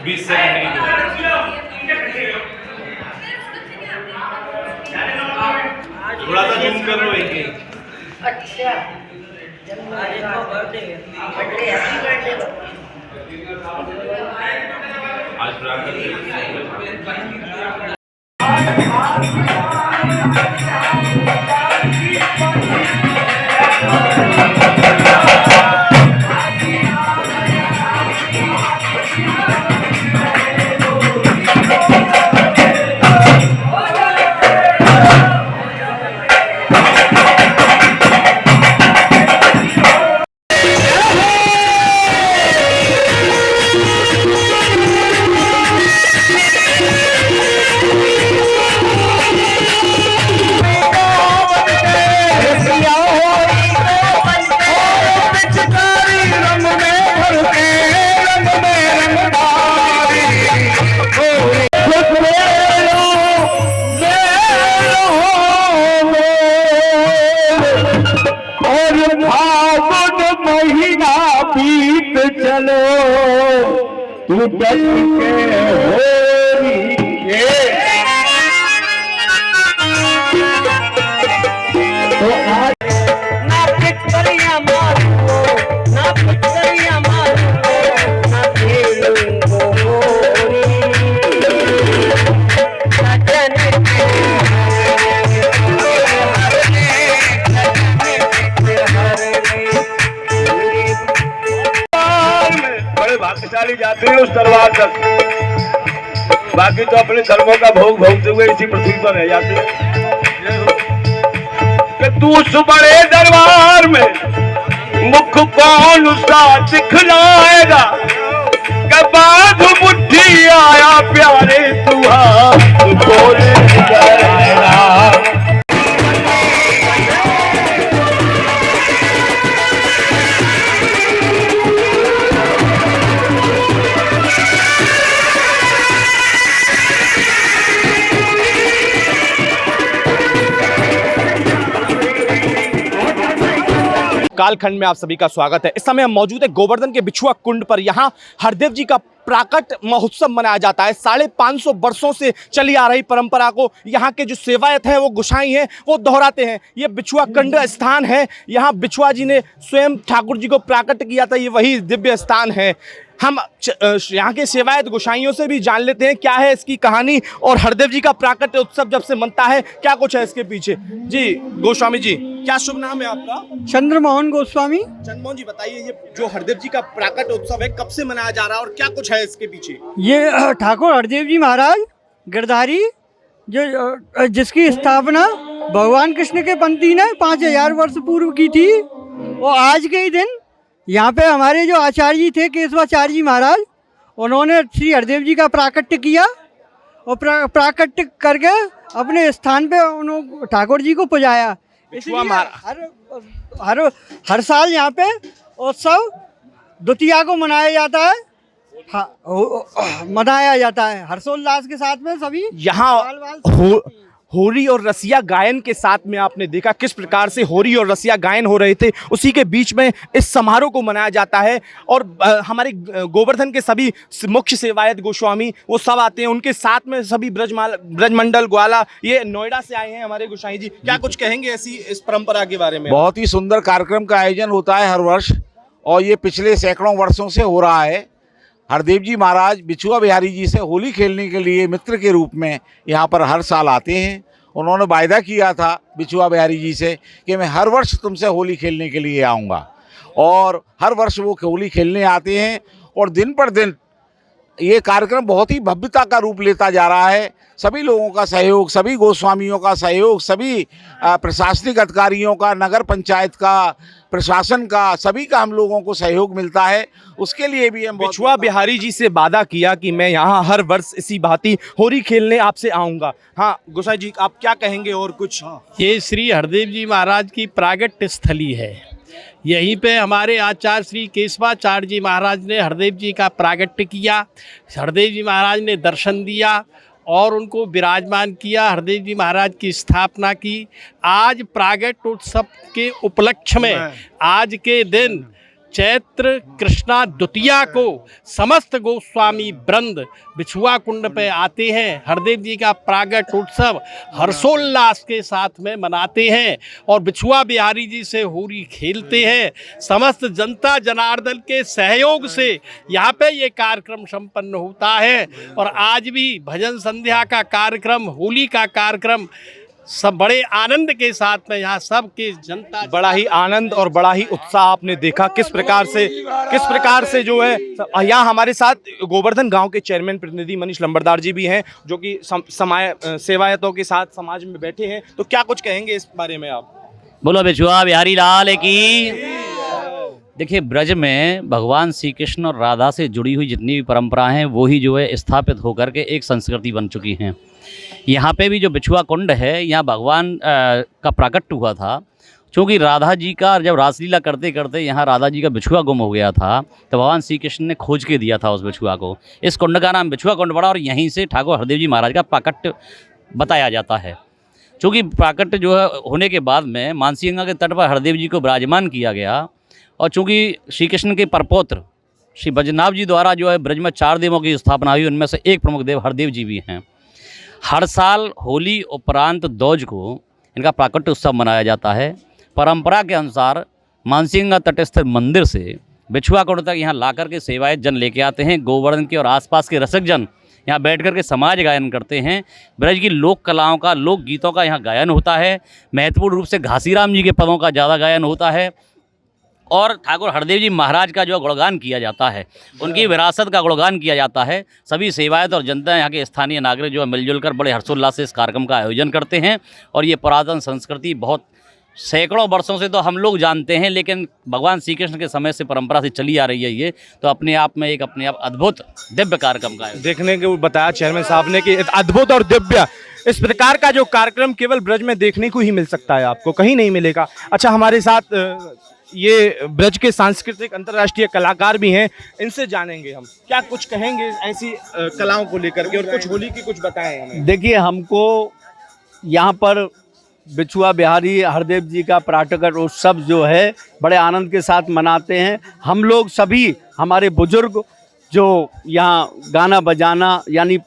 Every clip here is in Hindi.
20 सेकंड थोड़ा सा जूम कर लो एक। अच्छा बर्थडे हैप्पी बर्थडे। आज चलो तू डट के होरी तो आज ना पिटकरियां मारो ना पिटकरियां मारो ना खेलूंगो होरी सजन बड़े भाग्यशाली जाते हैं उस दरबार तक। बाकी तो अपने धर्मों का भोग भोगते हुए इसी पृथ्वी पर रह जाते हैं कि तू उस बड़े दरबार में मुख कौन सा दिखलाएगा कि बाध बुद्धि आया प्यारे तू हाथ बोले जाएगा। कालखंड में आप सभी का स्वागत है। इस समय हम मौजूद है गोवर्धन के बिछुआ कुंड पर। यहाँ हरदेव जी का प्राकट महोत्सव मनाया जाता है। 550 वर्षों से चली आ रही परंपरा को यहाँ के जो सेवायत हैं, वो गोसाई हैं, वो दोहराते हैं। ये बिछुआ कुंड स्थान है। यहाँ बिछुआ जी ने स्वयं ठाकुर जी को प्राकट किया था। ये वही दिव्य स्थान है। हम यहाँ के सेवायत गोसाइयों से भी जान लेते हैं क्या है इसकी कहानी और हरदेव जी का प्राकट उत्सव जब से मनता है क्या कुछ है इसके पीछे। जी गोस्वामी जी, क्या शुभ नाम है आपका? चंद्रमोहन गोस्वामी। चंद्रमोहन जी बताइए, ये जो हरदेव जी का प्राकट उत्सव है कब से मनाया जा रहा है और क्या कुछ है इसके पीछे? ये ठाकुर हरदेव जी महाराज गिरधारी जो जिसकी स्थापना भगवान कृष्ण के पंथी ने 5000 वर्ष पूर्व की थी, वो आज के ही दिन यहाँ पे हमारे जो आचार्य जी थे केशवाचार्य जी महाराज, उन्होंने श्री हरदेव जी का प्राकट्य किया और प्राकट्य करके अपने स्थान पे उन्होंने ठाकुर जी को पुजाया। इसलिए हर साल यहाँ पे उत्सव द्वितीया को मनाया जाता है। मनाया जाता है हर्षोल्लास के साथ में। सभी यहाँ होरी और रसिया गायन के साथ में आपने देखा किस प्रकार से होरी और रसिया गायन हो रहे थे, उसी के बीच में इस समारोह को मनाया जाता है। और हमारे गोवर्धन के सभी मुख्य सेवायत गोस्वामी वो सब आते हैं, उनके साथ में सभी ब्रजमंडल ग्वाला, ये नोएडा से आए हैं हमारे गोसाई जी। क्या कुछ कहेंगे ऐसी इस परंपरा के बारे में? बहुत ही सुंदर कार्यक्रम का आयोजन होता है हर वर्ष और ये पिछले सैकड़ों वर्षों से हो रहा है। हरदेव जी महाराज बिछुआ बिहारी जी से होली खेलने के लिए मित्र के रूप में यहाँ पर हर साल आते हैं। उन्होंने वायदा किया था बिछुआ बिहारी जी से कि मैं हर वर्ष तुमसे होली खेलने के लिए आऊँगा, और हर वर्ष वो होली खेलने आते हैं। और दिन पर दिन ये कार्यक्रम बहुत ही भव्यता का रूप लेता जा रहा है। सभी लोगों का सहयोग, सभी गोस्वामियों का सहयोग, सभी प्रशासनिक अधिकारियों का, नगर पंचायत का, प्रशासन का, सभी का हम लोगों को सहयोग मिलता है। उसके लिए भी हम बिछुआ बिहारी जी से वादा किया कि मैं यहाँ हर वर्ष इसी भांति होली खेलने आपसे आऊँगा। हाँ गोसाई जी, आप क्या कहेंगे और कुछ? ये श्री हरदेव जी महाराज की प्रागट्य स्थली है। यहीं पे हमारे आचार्य श्री केशवाचार्य जी महाराज ने हरदेव जी का प्रागट्य किया। हरदेव जी महाराज ने दर्शन दिया और उनको विराजमान किया, हरदेव जी महाराज की स्थापना की। आज प्रागट्य उत्सव के उपलक्ष्य में आज के दिन चैत्र कृष्णा द्वितीया को समस्त गोस्वामी वृंद बिछुआ कुंड पे आते हैं। हरदेव जी का प्रागट उत्सव हर्षोल्लास के साथ में मनाते हैं और बिछुआ बिहारी जी से होली खेलते हैं। समस्त जनता जनार्दन के सहयोग से यहाँ पे ये कार्यक्रम संपन्न होता है और आज भी भजन संध्या का कार्यक्रम, होली का कार्यक्रम सब बड़े आनंद के साथ में यहाँ सब की जनता, बड़ा ही आनंद और बड़ा ही उत्साह आपने देखा किस प्रकार से जो है। यहाँ हमारे साथ गोवर्धन गांव के चेयरमैन प्रतिनिधि मनीष लंबरदार जी भी हैं, जो कि सेवायतों के साथ समाज में बैठे हैं। तो क्या कुछ कहेंगे इस बारे में आप? बोलो बिछुआ बिहारी लाल की। देखिए, ब्रज में भगवान श्री कृष्ण और राधा से जुड़ी हुई जितनी भी परंपराएं हैं वो ही जो है स्थापित होकर के एक संस्कृति बन चुकी हैं। यहाँ पे भी जो बिछुआ कुंड है, यहाँ भगवान का प्राकट्य हुआ था। क्योंकि राधा जी का जब रासलीला करते करते यहाँ राधा जी का बिछुआ गुम हो गया था, तो भगवान श्री कृष्ण ने खोज के दिया था उस बिछुआ को। इस कुंड का नाम बिछुआ कुंड पड़ा और यहीं से ठाकुर हरदेव जी महाराज का प्राकट्य बताया जाता है। चूँकि प्राकट्य जो है होने के बाद में मानसी गंगा के तट पर हरदेव जी को विराजमान किया गया और चूँकि श्री कृष्ण के परपौत्र श्री बजनाभ जी द्वारा जो है ब्रज में 4 देवों की स्थापना हुई, उनमें से एक प्रमुख देव हरदेव जी भी हैं। हर साल होली उपरांत दोज को इनका प्राकट्य उत्सव मनाया जाता है। परंपरा के अनुसार मानसी गंगा तट स्थित मंदिर से बिछुआ कुंड तक यहाँ लाकर के सेवायत जन लेके आते हैं। गोवर्धन के और आसपास के रसिक जन यहाँ बैठ कर के समाज गायन करते हैं। ब्रज की लोक कलाओं का, लोक गीतों का यहाँ गायन होता है। महत्वपूर्ण रूप से घासीराम जी के पदों का ज़्यादा गायन होता है और ठाकुर हरदेव जी महाराज का जो गुणगान किया जाता है, उनकी विरासत का गुणगान किया जाता है। सभी सेवायत और जनता यहाँ के स्थानीय नागरिक जो है मिलजुल कर बड़े हर्षोल्लास से इस कार्यक्रम का आयोजन करते हैं। और ये पुरातन संस्कृति बहुत सैकड़ों वर्षों से तो हम लोग जानते हैं, लेकिन भगवान श्री कृष्ण के समय से परंपरा से चली आ रही है। ये तो अपने आप में एक अद्भुत दिव्य कार्यक्रम का है। देखने को बताया चेयरमैन साहब ने कि अद्भुत और दिव्य इस प्रकार का जो कार्यक्रम केवल ब्रज में देखने को ही मिल सकता है, आपको कहीं नहीं मिलेगा। अच्छा, हमारे साथ ये ब्रज के सांस्कृतिक अंतर्राष्ट्रीय कलाकार भी हैं, इनसे जानेंगे हम क्या कुछ कहेंगे ऐसी कलाओं को लेकर के, और कुछ होली की कुछ बताएं हमें। देखिए, हमको यहाँ पर बिछुआ बिहारी हरदेव जी का प्राकट्य उत्सव जो है बड़े आनंद के साथ मनाते हैं। हम लोग सभी, हमारे बुजुर्ग जो यहाँ गाना बजाना यानी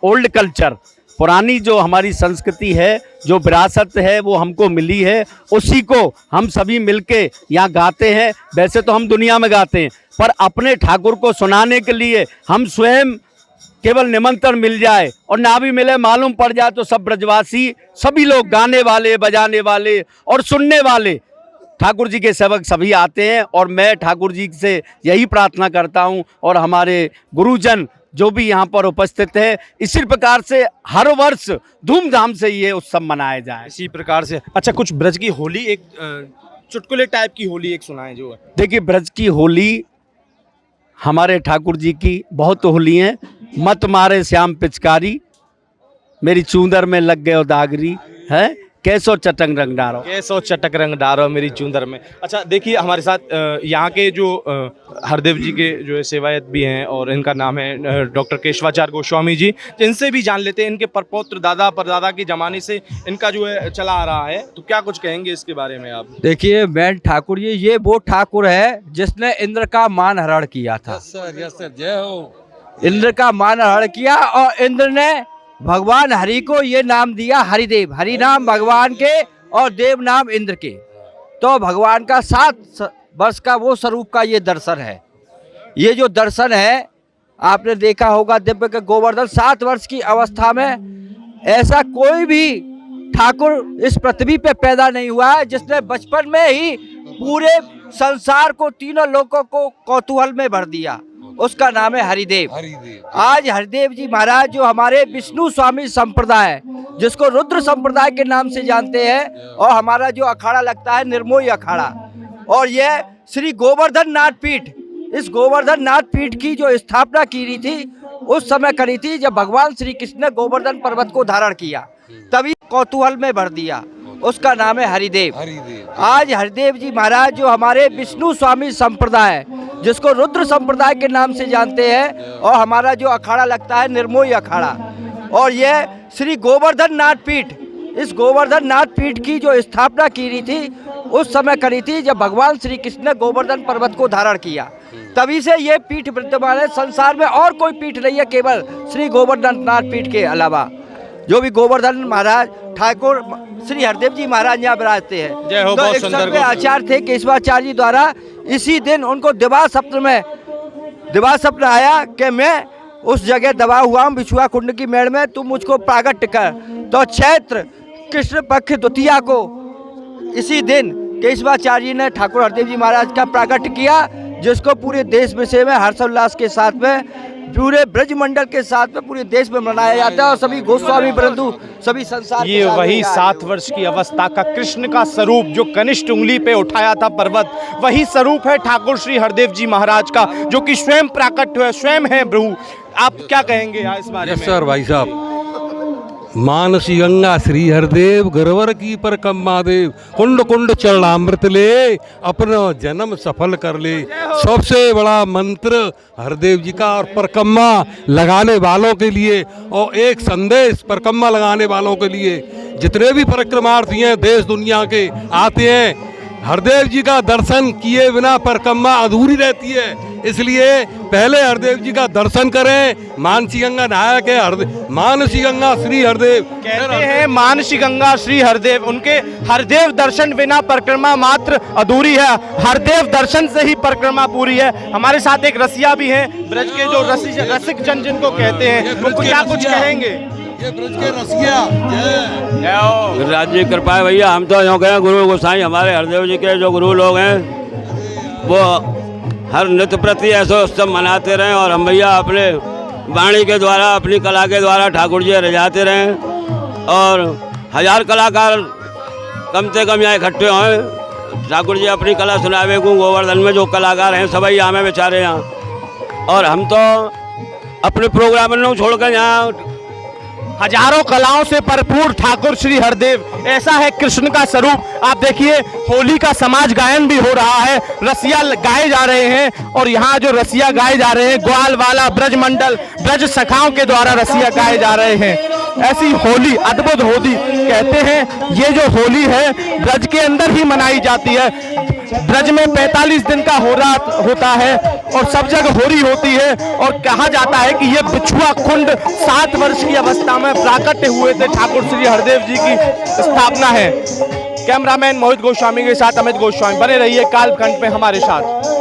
ओल्ड कल्चर, पुरानी जो हमारी संस्कृति है, जो विरासत है वो हमको मिली है, उसी को हम सभी मिलके यहाँ गाते हैं। वैसे तो हम दुनिया में गाते हैं, पर अपने ठाकुर को सुनाने के लिए हम स्वयं केवल निमंत्रण मिल जाए और ना भी मिले, मालूम पड़ जाए, तो सब ब्रजवासी सभी लोग गाने वाले, बजाने वाले और सुनने वाले ठाकुर जी के सेवक सभी आते हैं। और मैं ठाकुर जी से यही प्रार्थना करता हूँ और हमारे गुरुजन जो भी यहाँ पर उपस्थित है, इसी प्रकार से हर वर्ष धूमधाम से ये उत्सव मनाया जाए। इसी प्रकार से। अच्छा, कुछ ब्रज की होली, एक चुटकुले टाइप की होली एक सुनाएं जो है। देखिए, ब्रज की होली हमारे ठाकुर जी की बहुत होली हैं। मत मारे श्याम पिचकारी, मेरी चूंदर में लग गए दागरी है, कैसो चटक रंग डारो, कैसो चटक रंग डारो मेरी चूंदर में। अच्छा, देखिए हमारे साथ यहाँ के जो हरदेव जी के जो है सेवायत भी हैं, और इनका नाम है डॉक्टर केशवाचार्य गोस्वामी जी। इनसे भी जान लेते हैं, इनके परपौत्र दादा परदादा के ज़माने से इनका जो है चला आ रहा है, तो क्या कुछ कहेंगे इसके बारे में आप? देखिए, मैं ठाकुर जी, ये वो ठाकुर है जिसने इंद्र का मान हरण किया था। यस सर, जय हो। इंद्र का मान हरण किया और इंद्र ने भगवान हरि को ये नाम दिया हरिदेव। हरि नाम भगवान के और देव नाम इंद्र के। तो भगवान का 7 वर्ष का वो स्वरूप का ये दर्शन है। ये जो दर्शन है आपने देखा होगा, दिव्य के गोवर्धन 7 वर्ष की अवस्था में ऐसा कोई भी ठाकुर इस पृथ्वी पे पैदा नहीं हुआ है जिसने बचपन में ही पूरे संसार को, तीनों लोगों को कौतूहल में भर दिया। उसका नाम है हरिदेव। आज हरदेव जी महाराज जो हमारे विष्णु स्वामी संप्रदाय, जिसको रुद्र संप्रदाय के नाम से जानते हैं, और हमारा जो अखाड़ा लगता है निर्मोही अखाड़ा, और यह श्री गोवर्धन नाथ पीठ, इस गोवर्धन नाथ पीठ की जो स्थापना की रही थी उस समय करी थी जब भगवान श्री कृष्ण ने गोवर्धन पर्वत को धारण किया, तभी कौतूहल में भर दिया। उसका नाम है हरिदेव। आज हरदेव जी महाराज जो हमारे विष्णु स्वामी संप्रदाय, जिसको रुद्र संप्रदाय के नाम से जानते हैं, और हमारा जो अखाड़ा लगता है निर्मोही अखाड़ा, और यह श्री गोवर्धन नाथ पीठ, इस गोवर्धन नाथ पीठ की जो स्थापना की रही थी उस समय करी थी जब भगवान श्री कृष्ण ने गोवर्धन पर्वत को धारण किया। तभी से ये पीठ विद्यमान है। संसार में और कोई पीठ नहीं है केवल श्री गोवर्धन नाथ पीठ के अलावा। जो भी गोवर्धन महाराज ठाकुर श्री हरदेव जी महाराज यहाँ विराजते हैं। जय हो, तो बहुत एक सुंदर समय आचार्य थे केशवाचार्य जी द्वारा, इसी दिन उनको दिवा स्वप्न आया कि मैं उस जगह दबा हुआ हूँ बिछुआ कुंड की मेड़ में, तू मुझको प्रागट कर। तो चैत्र कृष्ण पक्ष द्वितीया को इसी दिन केशवाचार्य जी ने ठाकुर हरदेव जी महाराज का प्रागट किया, जिसको पूरे देश विषय में हर्षोल्लास के साथ में पूरे ब्रजमंडल के साथ में पूरे देश में मनाया जाता है। और सभी गोस्वामी परंतु सभी संसार ये वही 7 वर्ष की अवस्था का कृष्ण का स्वरूप जो कनिष्ठ उंगली पे उठाया था पर्वत, वही स्वरूप है ठाकुर श्री हरदेव जी महाराज का, जो कि स्वयं प्राकट हुए, स्वयं है प्रभु। आप क्या कहेंगे यहाँ इस बारे में? सर भाई साहब, मानसी गंगा श्री हरदेव गरवर की परकम्मा देव, कुंड कुंड चरणामृत ले अपना जन्म सफल कर ले। सबसे बड़ा मंत्र हरदेव जी का, और परकम्मा लगाने वालों के लिए, और एक संदेश परकम्मा लगाने वालों के लिए, जितने भी परिक्रमार्थी हैं देश दुनिया के आते हैं, हरदेव जी का दर्शन किए बिना परिक्रमा अधूरी रहती है। इसलिए पहले हरदेव जी का दर्शन करें। मानसी गंगा नहाया के मानसी गंगा श्री हरदेव कहते हैं, मानसी गंगा श्री हरदेव, उनके हरदेव दर्शन बिना परिक्रमा मात्र अधूरी है, हरदेव दर्शन से ही परिक्रमा पूरी है। हमारे साथ एक रसिया भी हैं, ब्रज के जो रसिक जन जिनको कहते हैं, उनको क्या कुछ कहेंगे? ये ब्रज के रसिया गुरुराज जी कृपा है भैया। हम तो यूँ कहें गुरु गोसाई हमारे हरदेव जी के जो गुरु लोग हैं वो हर नित्य प्रति ऐसे उत्सव मनाते रहें, और हम भैया अपने वाणी के द्वारा, अपनी कला के द्वारा ठाकुर जी रिझाते रहें, और 1000 कलाकार कम से कम यहाँ इकट्ठे हों। ठाकुर जी अपनी कला सुनावे को, गोवर्धन में जो कलाकार हैं सभी यहाँ में बेचारे यहाँ, और हम तो अपने प्रोग्राम छोड़कर यहाँ हजारों कलाओं से भरपूर ठाकुर श्री हरदेव, ऐसा है कृष्ण का स्वरूप। आप देखिए, होली का समाज गायन भी हो रहा है, रसिया गाए जा रहे हैं, और यहाँ जो रसिया गाए जा रहे हैं ग्वाल वाला ब्रजमंडल ब्रज सखाओं के द्वारा रसिया गाए जा रहे हैं। ऐसी होली, अद्भुत होली कहते हैं, ये जो होली है ब्रज के अंदर ही मनाई जाती है। ब्रज में 45 दिन का होता है और सब जगह होली होती है, और कहा जाता है कि ये बिछुआ कुंड 7 वर्ष की अवस्था में प्राकट्य हुए थे, ठाकुर श्री हरदेव जी की स्थापना है। कैमरामैन मोहित गोस्वामी के साथ अमित गोस्वामी, बने रहिए कालखंड पे हमारे साथ।